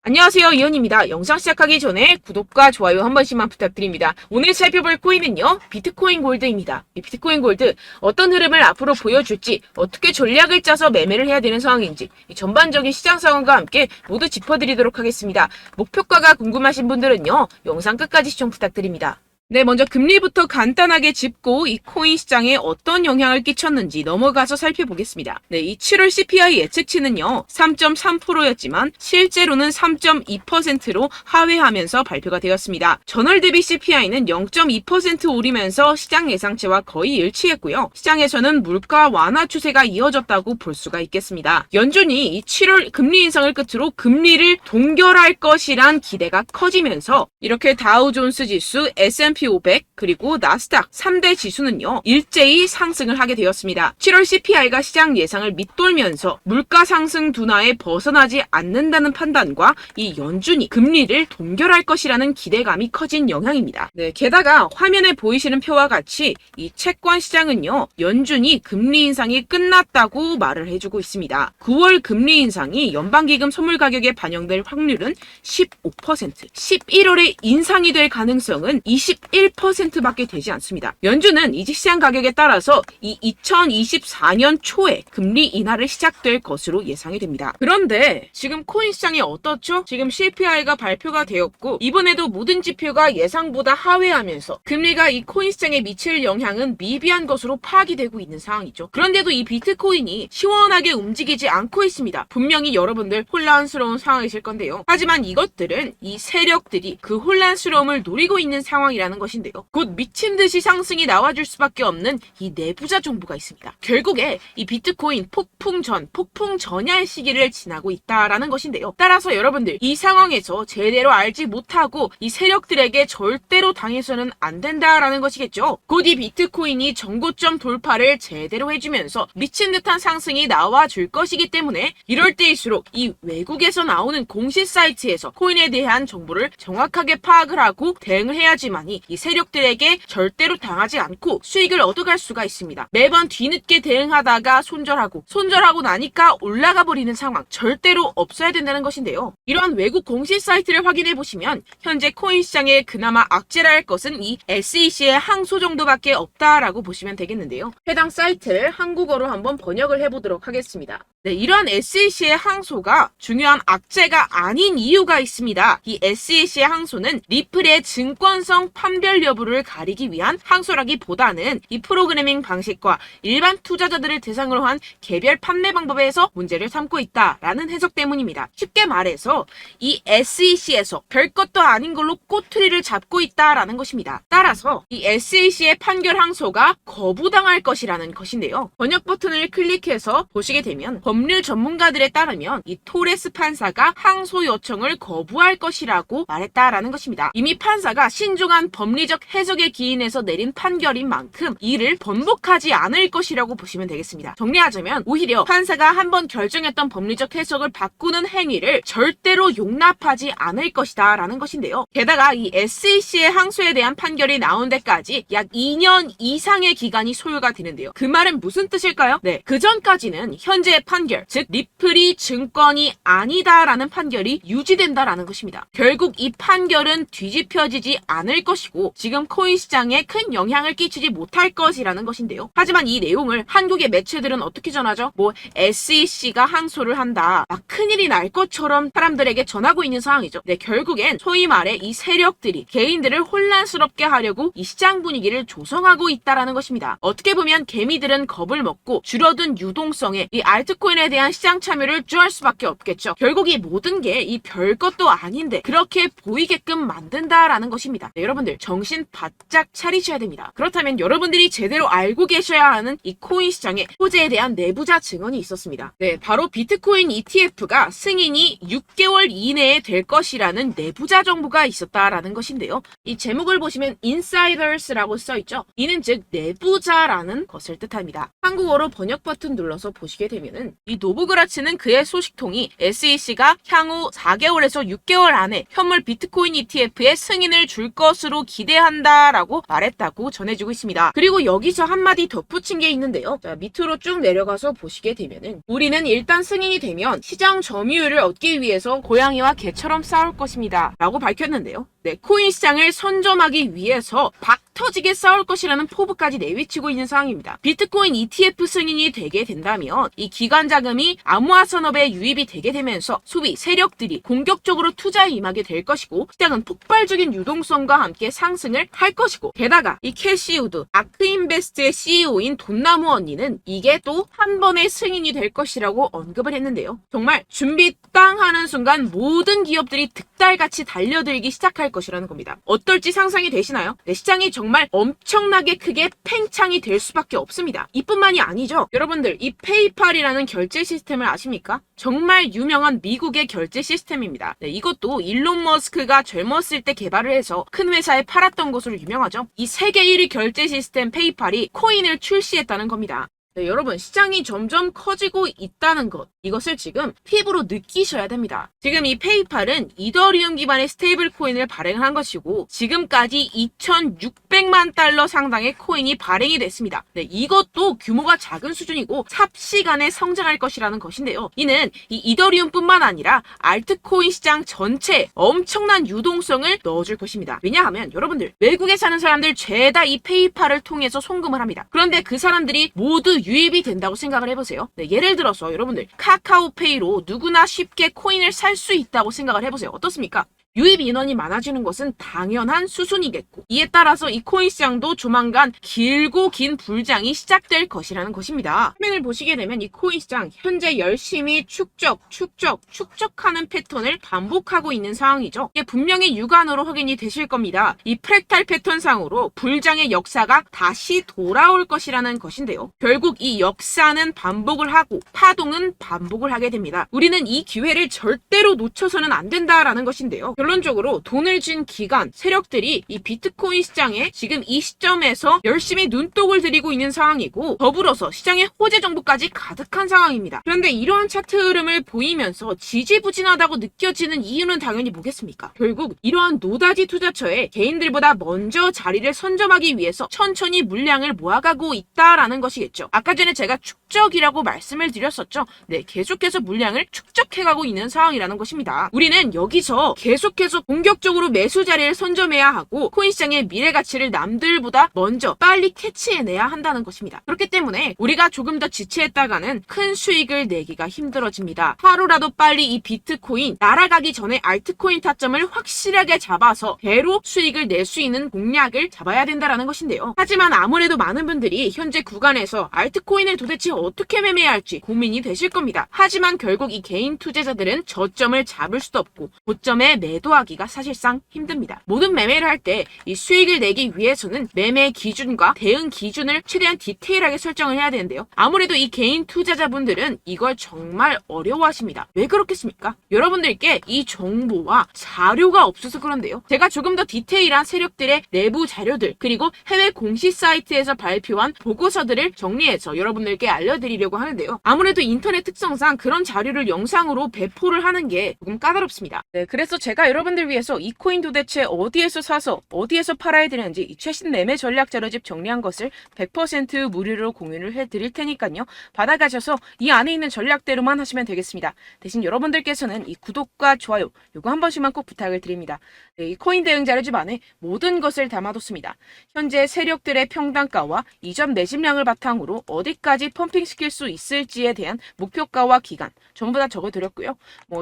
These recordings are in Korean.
안녕하세요, 이현입니다. 영상 시작하기 전에 구독과 좋아요 한 번씩만 부탁드립니다. 오늘 살펴볼 코인은요, 비트코인 골드입니다. 이 비트코인 골드 어떤 흐름을 앞으로 보여줄지, 어떻게 전략을 짜서 매매를 해야 되는 상황인지, 이 전반적인 시장 상황과 함께 모두 짚어드리도록 하겠습니다. 목표가가 궁금하신 분들은요, 영상 끝까지 시청 부탁드립니다. 네, 먼저 금리부터 간단하게 짚고 이 코인 시장에 어떤 영향을 끼쳤는지 넘어가서 살펴보겠습니다. 네, 이 7월 CPI 예측치는요, 3.3%였지만 실제로는 3.2%로 하회하면서 발표가 되었습니다. 전월 대비 CPI는 0.2% 오르면서 시장 예상치와 거의 일치했고요. 시장에서는 물가 완화 추세가 이어졌다고 볼 수가 있겠습니다. 연준이 이 7월 금리 인상을 끝으로 금리를 동결할 것이란 기대가 커지면서 이렇게 다우존스 지수, S&P 500 그리고 나스닥 3대 지수는요, 일제히 상승을 하게 되었습니다. 7월 CPI가 시장 예상을 밑돌면서 물가 상승 둔화에 벗어나지 않는다는 판단과 이 연준이 금리를 동결할 것이라는 기대감이 커진 영향입니다. 네, 게다가 화면에 보이시는 표와 같이 이 채권 시장은요, 연준이 금리 인상이 끝났다고 말을 해주고 있습니다. 9월 금리 인상이 연방기금 선물 가격에 반영될 확률은 15%, 11월에 인상이 될 가능성은 21%밖에 되지 않습니다. 연준은 이직 시장 가격에 따라서 이 2024년 초에 금리 인하를 시작될 것으로 예상이 됩니다. 그런데 지금 코인 시장이 어떻죠? 지금 CPI가 발표가 되었고 이번에도 모든 지표가 예상보다 하회하면서 금리가 이 코인 시장에 미칠 영향은 미비한 것으로 파악이 되고 있는 상황이죠. 그런데도 이 비트코인이 시원하게 움직이지 않고 있습니다. 분명히 여러분들 혼란스러운 상황이실 건데요. 하지만 이것들은 이 세력들이 그 혼란스러움을 노리고 있는 상황이라는 것인데요. 곧 미친 듯이 상승이 나와줄 수밖에 없는 이 내부자 정보가 있습니다. 결국에 이 비트코인 폭풍 전야의 시기를 지나고 있다라는 것인데요. 따라서 여러분들 이 상황에서 제대로 알지 못하고 이 세력들에게 절대로 당해서는 안 된다라는 것이겠죠. 곧 이 비트코인이 정고점 돌파를 제대로 해주면서 미친 듯한 상승이 나와줄 것이기 때문에 이럴 때일수록 이 외국에서 나오는 공시 사이트에서 코인에 대한 정보를 정확하게 파악을 하고 대응을 해야지만이 이 세력들에게 절대로 당하지 않고 수익을 얻어갈 수가 있습니다. 매번 뒤늦게 대응하다가 손절하고 나니까 올라가 버리는 상황 절대로 없어야 된다는 것인데요. 이러한 외국 공시 사이트를 확인해 보시면 현재 코인 시장에 그나마 악재라 할 것은 이 SEC의 항소 정도밖에 없다라고 보시면 되겠는데요. 해당 사이트를 한국어로 한번 번역을 해보도록 하겠습니다. 네, 이러한 SEC의 항소가 중요한 악재가 아닌 이유가 있습니다. 이 SEC의 항소는 리플의 증권성 판별 여부를 가리기 위한 항소라기보다는 이 프로그래밍 방식과 일반 투자자들을 대상으로 한 개별 판매 방법에서 문제를 삼고 있다라는 해석 때문입니다. 쉽게 말해서 이 SEC에서 별것도 아닌 걸로 꼬투리를 잡고 있다라는 것입니다. 따라서 이 SEC의 판결 항소가 거부당할 것이라는 것인데요. 번역 버튼을 클릭해서 보시게 되면 법률 전문가들에 따르면 이 토레스 판사가 항소 요청을 거부할 것이라고 말했다라는 것입니다. 이미 판사가 신중한 법리적 해석에 기인해서 내린 판결인 만큼 이를 번복하지 않을 것이라고 보시면 되겠습니다. 정리하자면 오히려 판사가 한번 결정했던 법리적 해석을 바꾸는 행위를 절대로 용납하지 않을 것이다 라는 것인데요. 게다가 이 SEC의 항소에 대한 판결이 나온 데까지 약 2년 이상의 기간이 소요가 되는데요. 그 말은 무슨 뜻일까요? 네, 그 전까지는 현재의 판결, 즉 리플이 증권이 아니다라는 판결이 유지된다라는 것입니다. 결국 이 판결은 뒤집혀지지 않을 것이고 지금 코인 시장에 큰 영향을 끼치지 못할 것이라는 것인데요. 하지만 이 내용을 한국의 매체들은 어떻게 전하죠? SEC가 항소를 한다. 막 큰일이 날 것처럼 사람들에게 전하고 있는 상황이죠. 네, 결국엔 소위 말해 이 세력들이 개인들을 혼란스럽게 하려고 이 시장 분위기를 조성하고 있다라는 것입니다. 어떻게 보면 개미들은 겁을 먹고 줄어든 유동성에 이 알트코인에 대한 시장 참여를 주할 수밖에 없겠죠. 결국 이 모든 게 이 별것도 아닌데 그렇게 보이게끔 만든다라는 것입니다. 네, 여러분들 정신 바짝 차리셔야 됩니다. 그렇다면 여러분들이 제대로 알고 계셔야 하는 이 코인 시장의 호재에 대한 내부자 증언이 있었습니다. 네, 바로 비트코인 ETF가 승인이 6개월 이내에 될 것이라는 내부자 정보가 있었다라는 것인데요. 이 제목을 보시면 insiders라고 써있죠. 이는 즉 내부자라는 것을 뜻합니다. 한국어로 번역 버튼 눌러서 보시게 되면은 이 노브그라츠는 그의 소식통이 SEC가 향후 4개월에서 6개월 안에 현물 비트코인 ETF에 승인을 줄 것으로 기대한다라고 말했다고 전해지고 있습니다. 그리고 여기서 한마디 덧붙인 게 있는데요. 자, 밑으로 쭉 내려가서 보시게 되면은 우리는 일단 승인이 되면 시장 점유율을 얻기 위해서 고양이와 개처럼 싸울 것입니다. 라고 밝혔는데요. 네, 코인 시장을 선점하기 위해서 박 터지게 싸울 것이라는 포부까지 내비치고 있는 상황입니다. 비트코인 ETF 승인이 되게 된다면 이 기관 자금이 암호화 산업에 유입이 되게 되면서 소비 세력들이 공격적으로 투자에 임하게 될 것이고 시장은 폭발적인 유동성과 함께 상승을 할 것이고 게다가 이 캐시 우드 아크인베스트의 CEO인 돈나무 언니는 이게 또 한 번의 승인이 될 것이라고 언급을 했는데요. 정말 준비 땅 하는 순간 모든 기업들이 득달같이 달려들기 시작할 것이라는 겁니다. 어떨지 상상이 되시나요? 네, 시장이 정말 엄청나게 크게 팽창이 될 수밖에 없습니다. 이뿐만이 아니죠. 여러분들 이 페이팔이라는 결제 시스템을 아십니까? 정말 유명한 미국의 결제 시스템입니다. 네, 이것도 일론 머스크가 젊었을 때 개발을 해서 큰 회사에 팔았던 것으로 유명하죠. 이 세계 1위 결제 시스템 페이팔이 코인을 출시했다는 겁니다. 네, 여러분 시장이 점점 커지고 있다는 것 이것을 지금 피부로 느끼셔야 됩니다. 지금 이 페이팔은 이더리움 기반의 스테이블 코인을 발행을 한 것이고 지금까지 2,600만 달러 상당의 코인이 발행이 됐습니다. 네, 이것도 규모가 작은 수준이고 삽시간에 성장할 것이라는 것인데요. 이는 이 이더리움뿐만 아니라 알트코인 시장 전체에 엄청난 유동성을 넣어줄 것입니다. 왜냐하면 여러분들 외국에 사는 사람들 죄다 이 페이팔을 통해서 송금을 합니다. 그런데 그 사람들이 모두 유입이 된다고 생각을 해보세요. 네, 예를 들어서 여러분들 카카오페이로 누구나 쉽게 코인을 살 수 있다고 생각을 해보세요. 어떻습니까? 유입 인원이 많아지는 것은 당연한 수순이겠고 이에 따라서 이 코인 시장도 조만간 길고 긴 불장이 시작될 것이라는 것입니다. 화면을 보시게 되면 이 코인 시장 현재 열심히 축적하는 패턴을 반복하고 있는 상황이죠. 이게 분명히 육안으로 확인이 되실 겁니다. 이 프랙탈 패턴상으로 불장의 역사가 다시 돌아올 것이라는 것인데요. 결국 이 역사는 반복을 하고 파동은 반복을 하게 됩니다. 우리는 이 기회를 절대로 놓쳐서는 안 된다라는 것인데요. 결론적으로 돈을 쥔 기관, 세력들이 이 비트코인 시장에 지금 이 시점에서 열심히 눈독을 들이고 있는 상황이고 더불어서 시장에 호재 정보까지 가득한 상황입니다. 그런데 이러한 차트 흐름을 보이면서 지지부진하다고 느껴지는 이유는 당연히 뭐겠습니까? 결국 이러한 노다지 투자처에 개인들보다 먼저 자리를 선점하기 위해서 천천히 물량을 모아가고 있다라는 것이겠죠. 아까 전에 제가 축적이라고 말씀을 드렸었죠. 네, 계속해서 물량을 축적해가고 있는 상황이라는 것입니다. 우리는 여기서 계속해서 공격적으로 매수 자리를 선점해야 하고 코인 시장의 미래 가치를 남들보다 먼저 빨리 캐치해내야 한다는 것입니다. 그렇기 때문에 우리가 조금 더 지체했다가는 큰 수익을 내기가 힘들어집니다. 하루라도 빨리 이 비트코인 날아가기 전에 알트코인 타점을 확실하게 잡아서 배로 수익을 낼 수 있는 공략을 잡아야 된다는 것인데요. 하지만 아무래도 많은 분들이 현재 구간에서 알트코인을 도대체 어떻게 매매해야 할지 고민이 되실 겁니다. 하지만 결국 이 개인 투자자들은 저점을 잡을 수도 없고 고점에 매도하기가 사실상 힘듭니다. 모든 매매를 할 때 이 수익을 내기 위해서는 매매 기준과 대응 기준을 최대한 디테일하게 설정을 해야 되는데요. 아무래도 이 개인 투자자분들은 이걸 정말 어려워하십니다. 왜 그렇겠습니까? 여러분들께 이 정보와 자료가 없어서 그런데요. 제가 조금 더 디테일한 세력들의 내부 자료들 그리고 해외 공시 사이트에서 발표한 보고서들을 정리해서 여러분들께 알려드리려고 하는데요. 아무래도 인터넷 특성상 그런 자료를 영상으로 배포를 하는 게 조금 까다롭습니다. 네, 그래서 제가 여러분들 위해서 이 코인 도대체 어디에서 사서 어디에서 팔아야 되는지 이 최신 매매 전략 자료집 정리한 것을 100% 무료로 공유를 해드릴 테니까요. 받아가셔서 이 안에 있는 전략대로만 하시면 되겠습니다. 대신 여러분들께서는 이 구독과 좋아요 요거 한 번씩만 꼭 부탁을 드립니다. 네, 이 코인 대응 자료집 안에 모든 것을 담아뒀습니다. 현재 세력들의 평단가와 이전 매집량을 바탕으로 어디까지 펌핑시킬 수 있을지에 대한 목표가와 기간 전부 다 적어드렸고요.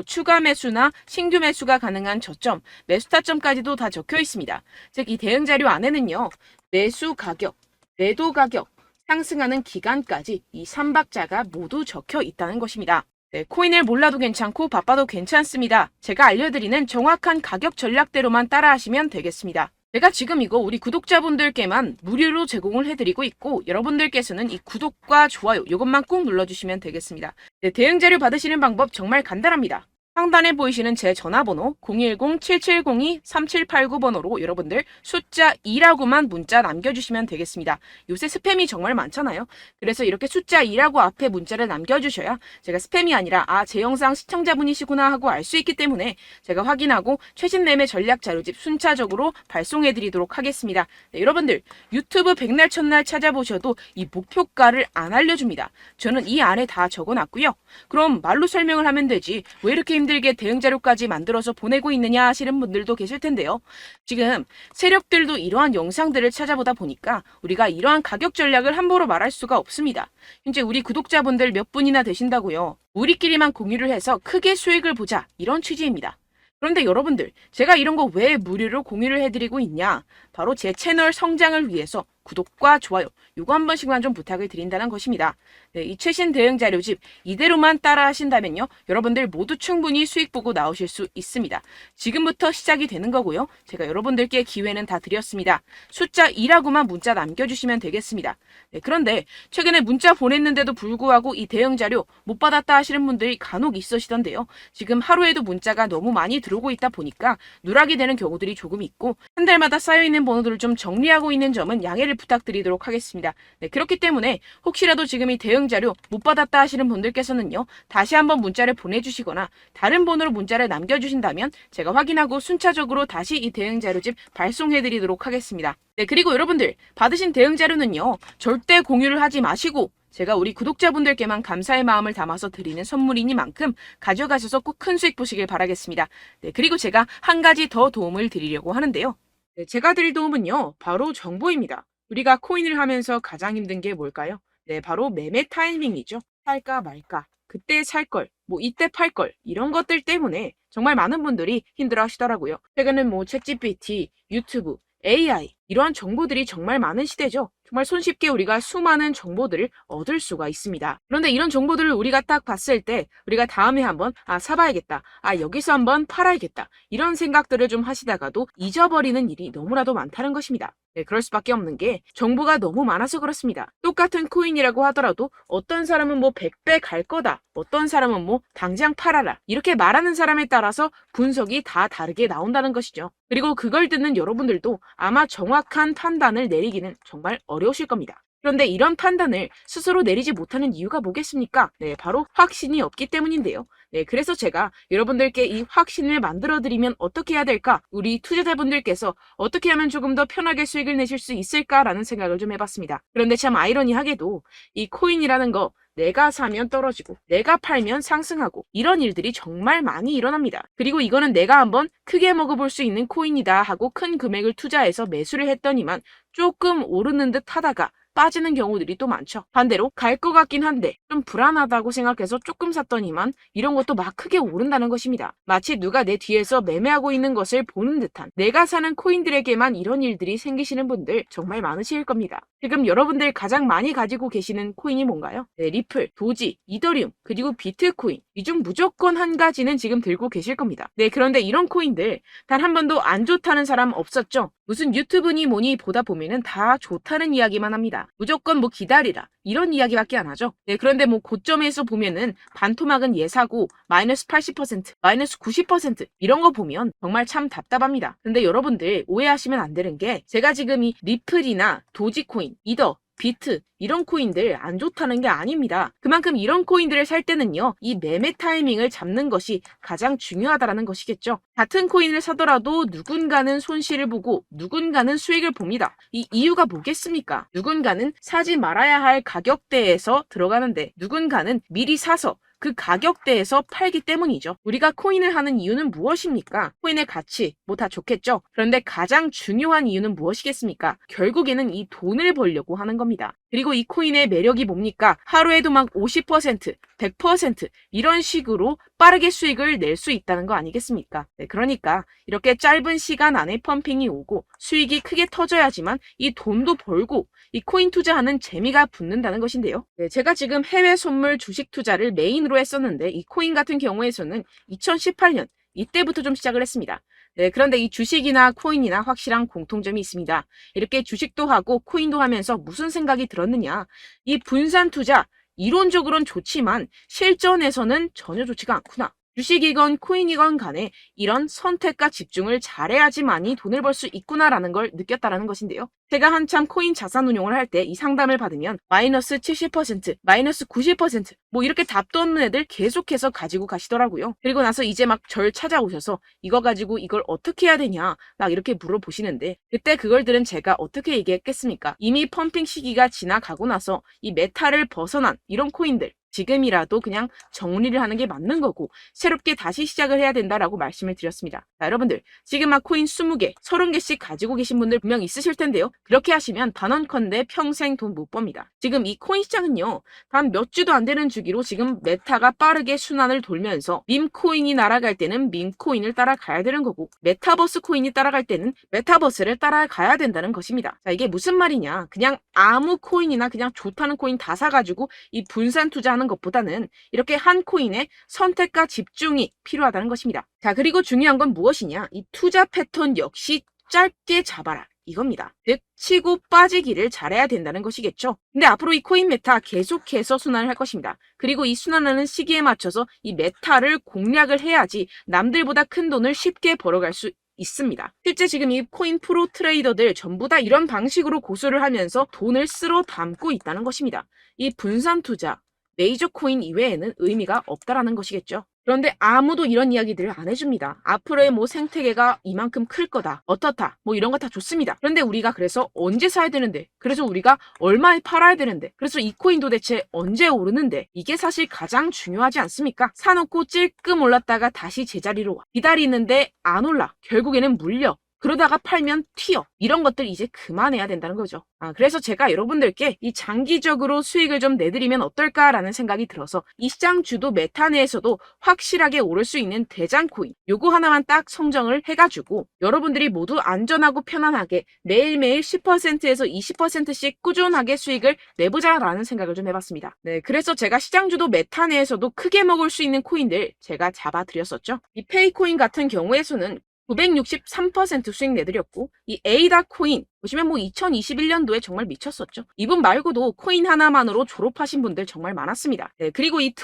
추가 매수나 신규 매수가 가능한 저점, 매수 타점까지도 다 적혀 있습니다. 즉 이 대응 자료 안에는요. 매수 가격, 매도 가격, 상승하는 기간까지 이 3박자가 모두 적혀 있다는 것입니다. 네, 코인을 몰라도 괜찮고 바빠도 괜찮습니다. 제가 알려드리는 정확한 가격 전략대로만 따라하시면 되겠습니다. 제가 지금 이거 우리 구독자분들께만 무료로 제공을 해드리고 있고 여러분들께서는 이 구독과 좋아요 이것만 꼭 눌러주시면 되겠습니다. 네, 대응 자료 받으시는 방법 정말 간단합니다. 상단에 보이시는 제 전화번호 010-7702-3789번호로 여러분들 숫자 2라고만 문자 남겨주시면 되겠습니다. 요새 스팸이 정말 많잖아요. 그래서 이렇게 숫자 2라고 앞에 문자를 남겨주셔야 제가 스팸이 아니라 제 영상 시청자분이시구나 하고 알 수 있기 때문에 제가 확인하고 최신 매매 전략 자료집 순차적으로 발송해드리도록 하겠습니다. 네, 여러분들 유튜브 백날 첫날 찾아보셔도 이 목표가를 안 알려줍니다. 저는 이 안에 다 적어놨고요. 그럼 말로 설명을 하면 되지 왜 이렇게 힘들게 대응 자료까지 만들어서 보내고 있느냐 하시는 분들도 계실 텐데요. 지금 세력들도 이러한 영상들을 찾아보다 보니까 우리가 이러한 가격 전략을 함부로 말할 수가 없습니다. 현재 우리 구독자분들 몇 분이나 되신다고요. 우리끼리만 공유를 해서 크게 수익을 보자 이런 취지입니다. 그런데 여러분들 제가 이런 거 왜 무료로 공유를 해드리고 있냐? 바로 제 채널 성장을 위해서 구독과 좋아요 요거 한 번씩만 좀 부탁을 드린다는 것입니다. 네, 이 최신 대응 자료집 이대로만 따라 하신다면요. 여러분들 모두 충분히 수익 보고 나오실 수 있습니다. 지금부터 시작이 되는 거고요. 제가 여러분들께 기회는 다 드렸습니다. 숫자 2라고만 문자 남겨주시면 되겠습니다. 네, 그런데 최근에 문자 보냈는데도 불구하고 이 대응 자료 못 받았다 하시는 분들이 간혹 있으시던데요. 지금 하루에도 문자가 너무 많이 들어오고 있다 보니까 누락이 되는 경우들이 조금 있고 한 달마다 쌓여있는 번호들을 좀 정리하고 있는 점은 양해를 부탁드리도록 하겠습니다. 네, 그렇기 때문에 혹시라도 지금 이 대응 자료 못 받았다 하시는 분들께서는요. 다시 한번 문자를 보내주시거나 다른 번호로 문자를 남겨주신다면 제가 확인하고 순차적으로 다시 이 대응 자료집 발송해드리도록 하겠습니다. 네, 그리고 여러분들 받으신 대응 자료는요. 절대 공유를 하지 마시고 제가 우리 구독자분들께만 감사의 마음을 담아서 드리는 선물이니만큼 가져가셔서 꼭 큰 수익 보시길 바라겠습니다. 네, 그리고 제가 한 가지 더 도움을 드리려고 하는데요. 네, 제가 드릴 도움은요. 바로 정보입니다. 우리가 코인을 하면서 가장 힘든 게 뭘까요? 네, 바로 매매 타이밍이죠. 살까 말까, 그때 살 걸, 이때 팔 걸, 이런 것들 때문에 정말 많은 분들이 힘들어 하시더라고요. 최근엔 챗GPT, 유튜브, AI, 이러한 정보들이 정말 많은 시대죠. 정말 손쉽게 우리가 수많은 정보들을 얻을 수가 있습니다. 그런데 이런 정보들을 우리가 딱 봤을 때 우리가 다음에 한번 사봐야겠다. 여기서 한번 팔아야겠다. 이런 생각들을 좀 하시다가도 잊어버리는 일이 너무나도 많다는 것입니다. 네, 그럴 수밖에 없는 게 정보가 너무 많아서 그렇습니다. 똑같은 코인이라고 하더라도 어떤 사람은 100배 갈 거다. 어떤 사람은 당장 팔아라. 이렇게 말하는 사람에 따라서 분석이 다 다르게 나온다는 것이죠. 그리고 그걸 듣는 여러분들도 아마 정확한 판단을 내리기는 정말 어려우실 겁니다. 그런데 이런 판단을 스스로 내리지 못하는 이유가 뭐겠습니까? 네, 바로 확신이 없기 때문인데요. 네, 그래서 제가 여러분들께 이 확신을 만들어드리면 어떻게 해야 될까? 우리 투자자분들께서 어떻게 하면 조금 더 편하게 수익을 내실 수 있을까라는 생각을 좀 해봤습니다. 그런데 참 아이러니하게도 이 코인이라는 거 내가 사면 떨어지고 내가 팔면 상승하고 이런 일들이 정말 많이 일어납니다. 그리고 이거는 내가 한번 크게 먹어볼 수 있는 코인이다 하고 큰 금액을 투자해서 매수를 했더니만 조금 오르는 듯 하다가 빠지는 경우들이 또 많죠. 반대로 갈 것 같긴 한데 좀 불안하다고 생각해서 조금 샀더니만 이런 것도 막 크게 오른다는 것입니다. 마치 누가 내 뒤에서 매매하고 있는 것을 보는 듯한 내가 사는 코인들에게만 이런 일들이 생기시는 분들 정말 많으실 겁니다. 지금 여러분들 가장 많이 가지고 계시는 코인이 뭔가요? 네, 리플, 도지, 이더리움, 그리고 비트코인. 이 중 무조건 한 가지는 지금 들고 계실 겁니다. 네, 그런데 이런 코인들 단 한 번도 안 좋다는 사람 없었죠? 무슨 유튜브니 뭐니 보다 보면은 다 좋다는 이야기만 합니다. 무조건 기다리라 이런 이야기밖에 안 하죠. 네, 그런데 고점에서 보면은 반토막은 예사고 마이너스 80%, 마이너스 90% 이런 거 보면 정말 참 답답합니다. 근데 여러분들 오해하시면 안 되는 게 제가 지금 이 리플이나 도지코인, 이더, 비트 이런 코인들 안 좋다는 게 아닙니다. 그만큼 이런 코인들을 살 때는요. 이 매매 타이밍을 잡는 것이 가장 중요하다는 것이겠죠. 같은 코인을 사더라도 누군가는 손실을 보고 누군가는 수익을 봅니다. 이 이유가 뭐겠습니까? 누군가는 사지 말아야 할 가격대에서 들어가는데 누군가는 미리 사서 그 가격대에서 팔기 때문이죠. 우리가 코인을 하는 이유는 무엇입니까? 코인의 가치, 다 좋겠죠? 그런데 가장 중요한 이유는 무엇이겠습니까? 결국에는 이 돈을 벌려고 하는 겁니다. 그리고 이 코인의 매력이 뭡니까? 하루에도 50%, 100% 이런 식으로 빠르게 수익을 낼 수 있다는 거 아니겠습니까? 네, 그러니까 이렇게 짧은 시간 안에 펌핑이 오고 수익이 크게 터져야지만 이 돈도 벌고 이 코인 투자하는 재미가 붙는다는 것인데요. 네, 제가 지금 해외 선물 주식 투자를 메인으로 했었는데 이 코인 같은 경우에서는 2018년 이때부터 좀 시작을 했습니다. 네, 그런데 이 주식이나 코인이나 확실한 공통점이 있습니다. 이렇게 주식도 하고 코인도 하면서 무슨 생각이 들었느냐. 이 분산 투자 이론적으로는 좋지만 실전에서는 전혀 좋지가 않구나. 주식이건 코인이건 간에 이런 선택과 집중을 잘해야지만이 돈을 벌 수 있구나라는 걸 느꼈다라는 것인데요. 제가 한참 코인 자산 운용을 할 때 이 상담을 받으면 마이너스 70%, 마이너스 90%, 뭐 이렇게 답도 없는 애들 계속해서 가지고 가시더라고요. 그리고 나서 이제 막 절 찾아오셔서 이거 가지고 이걸 어떻게 해야 되냐 막 이렇게 물어보시는데, 그때 그걸 들은 제가 어떻게 얘기했겠습니까? 이미 펌핑 시기가 지나가고 나서 이 메타를 벗어난 이런 코인들, 지금이라도 그냥 정리를 하는 게 맞는 거고 새롭게 다시 시작을 해야 된다라고 말씀을 드렸습니다. 자, 여러분들 지금 막 코인 20개, 30개씩 가지고 계신 분들 분명 있으실 텐데요. 그렇게 하시면 단언컨대 평생 돈 못 법니다. 지금 이 코인 시장은요, 단 몇 주도 안 되는 주기로 지금 메타가 빠르게 순환을 돌면서 밈코인이 날아갈 때는 밈코인을 따라가야 되는 거고, 메타버스 코인이 따라갈 때는 메타버스를 따라가야 된다는 것입니다. 자, 이게 무슨 말이냐, 그냥 아무 코인이나 그냥 좋다는 코인 다 사가지고 이 분산 투자하는 것보다는 이렇게 한 코인에 선택과 집중이 필요하다는 것입니다. 자, 그리고 중요한 건 무엇이냐, 이 투자 패턴 역시 짧게 잡아라 이겁니다. 즉 치고 빠지기를 잘해야 된다는 것이겠죠. 근데 앞으로 이 코인 메타 계속해서 순환을 할 것입니다. 그리고 이 순환하는 시기에 맞춰서 이 메타를 공략을 해야지 남들보다 큰 돈을 쉽게 벌어갈 수 있습니다. 실제 지금 이 코인 프로 트레이더들 전부 다 이런 방식으로 고수를 하면서 돈을 쓸어 담고 있다는 것입니다. 이 분산 투자, 메이저 코인 이외에는 의미가 없다라는 것이겠죠. 그런데 아무도 이런 이야기들을 안 해줍니다. 앞으로의 뭐 생태계가 이만큼 클 거다, 어떻다, 뭐 이런 거 다 좋습니다. 그런데 우리가 그래서 언제 사야 되는데, 그래서 우리가 얼마에 팔아야 되는데, 그래서 이 코인 도대체 언제 오르는데, 이게 사실 가장 중요하지 않습니까? 사놓고 찔끔 올랐다가 다시 제자리로 와. 기다리는데 안 올라. 결국에는 물려. 그러다가 팔면 튀어. 이런 것들 이제 그만해야 된다는 거죠. 그래서 제가 여러분들께 이 장기적으로 수익을 좀 내드리면 어떨까라는 생각이 들어서 이 시장 주도 메타 내에서도 확실하게 오를 수 있는 대장 코인, 요거 하나만 딱 선정을 해가지고 여러분들이 모두 안전하고 편안하게 매일매일 10%에서 20%씩 꾸준하게 수익을 내보자라는 생각을 좀 해봤습니다. 네, 그래서 제가 시장 주도 메타 내에서도 크게 먹을 수 있는 코인들 제가 잡아드렸었죠. 이 페이코인 같은 경우에서는 963% 수익 내드렸고, 이 에이다 코인 보시면 뭐 2021년도에 정말 미쳤었죠. 이분 말고도 코인 하나만으로 졸업하신 분들 정말 많았습니다. 네, 그리고 이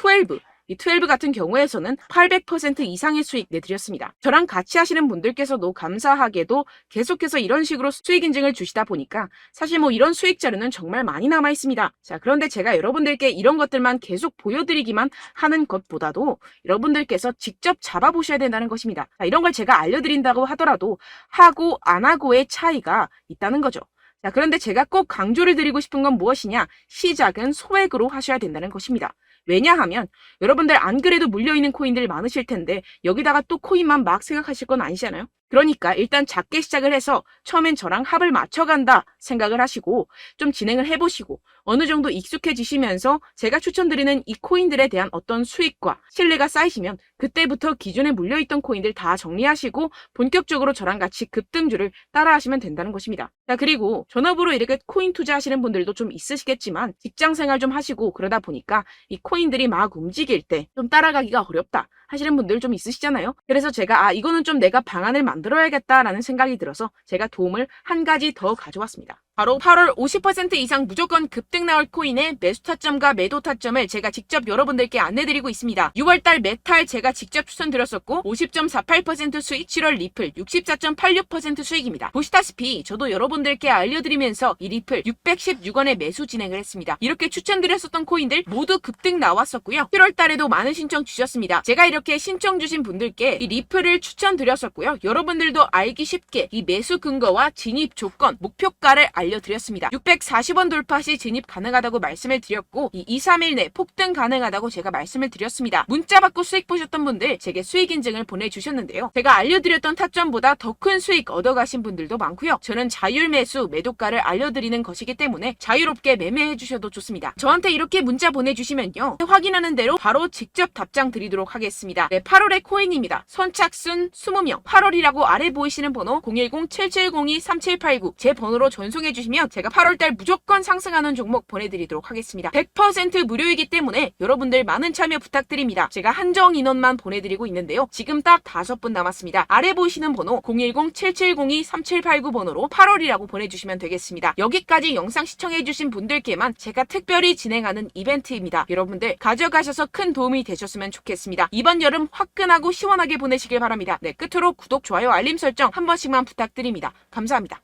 12 같은 경우에서는 800% 이상의 수익 내드렸습니다. 저랑 같이 하시는 분들께서도 감사하게도 계속해서 이런 식으로 수익 인증을 주시다 보니까 사실 뭐 이런 수익 자료는 정말 많이 남아 있습니다. 자, 그런데 제가 여러분들께 이런 것들만 계속 보여드리기만 하는 것보다도 여러분들께서 직접 잡아보셔야 된다는 것입니다. 자, 이런 걸 제가 알려드린다고 하더라도 하고 안 하고의 차이가 있다는 거죠. 자, 그런데 제가 꼭 강조를 드리고 싶은 건 무엇이냐? 시작은 소액으로 하셔야 된다는 것입니다. 왜냐하면 여러분들 안 그래도 물려있는 코인들 많으실 텐데 여기다가 또 코인만 막 생각하실 건 아니잖아요. 그러니까 일단 작게 시작을 해서 처음엔 저랑 합을 맞춰간다 생각을 하시고 좀 진행을 해보시고 어느 정도 익숙해지시면서 제가 추천드리는 이 코인들에 대한 어떤 수익과 신뢰가 쌓이시면 그때부터 기존에 물려있던 코인들 다 정리하시고 본격적으로 저랑 같이 급등주를 따라하시면 된다는 것입니다. 자, 그리고 전업으로 이렇게 코인 투자하시는 분들도 좀 있으시겠지만 직장생활 좀 하시고 그러다 보니까 이 코인들이 막 움직일 때 좀 따라가기가 어렵다 하시는 분들 좀 있으시잖아요. 그래서 제가 이거는 좀 내가 방안을 만들어야겠다라는 생각이 들어서 제가 도움을 한 가지 더 가져왔습니다. 바로 8월 50% 이상 무조건 급등 나올 코인의 매수 타점과 매도 타점을 제가 직접 여러분들께 안내드리고 있습니다. 6월달 메탈 제가 직접 추천드렸었고 50.48% 수익, 7월 리플 64.86% 수익입니다. 보시다시피 저도 여러분들께 알려드리면서 이 리플 616원에 매수 진행을 했습니다. 이렇게 추천드렸었던 코인들 모두 급등 나왔었고요. 7월달에도 많은 신청 주셨습니다. 제가 이렇게 신청 주신 분들께 이 리플을 추천드렸었고요. 여러분들도 알기 쉽게 이 매수 근거와 진입 조건, 목표가를 알려드렸습니다. 640원 돌파 시 진입 가능하다고 말씀을 드렸고 이 2-3일 내 폭등 가능하다고 제가 말씀을 드렸습니다. 문자 받고 수익 보셨던 분들 제게 수익 인증을 보내주셨는데요. 제가 알려드렸던 타점보다 더 큰 수익 얻어가신 분들도 많고요. 저는 자율 매수 매도가를 알려드리는 것이기 때문에 자유롭게 매매해 주셔도 좋습니다. 저한테 이렇게 문자 보내주시면요, 확인하는 대로 바로 직접 답장 드리도록 하겠습니다. 네, 8월의 코인입니다. 선착순 20명, 8월이라고 아래 보이시는 번호 010-7702-3789 제 번호로 전송해 신청해주시면 제가 8월달 무조건 상승하는 종목 보내드리도록 하겠습니다. 100% 무료이기 때문에 여러분들 많은 참여 부탁드립니다. 제가 한정 인원만 보내드리고 있는데요. 지금 딱 5분 남았습니다. 아래 보시는 번호 010-7702-3789번호로 8월이라고 보내주시면 되겠습니다. 여기까지 영상 시청해주신 분들께만 제가 특별히 진행하는 이벤트입니다. 여러분들 가져가셔서 큰 도움이 되셨으면 좋겠습니다. 이번 여름 화끈하고 시원하게 보내시길 바랍니다. 네, 끝으로 구독, 좋아요, 알림 설정 한 번씩만 부탁드립니다. 감사합니다.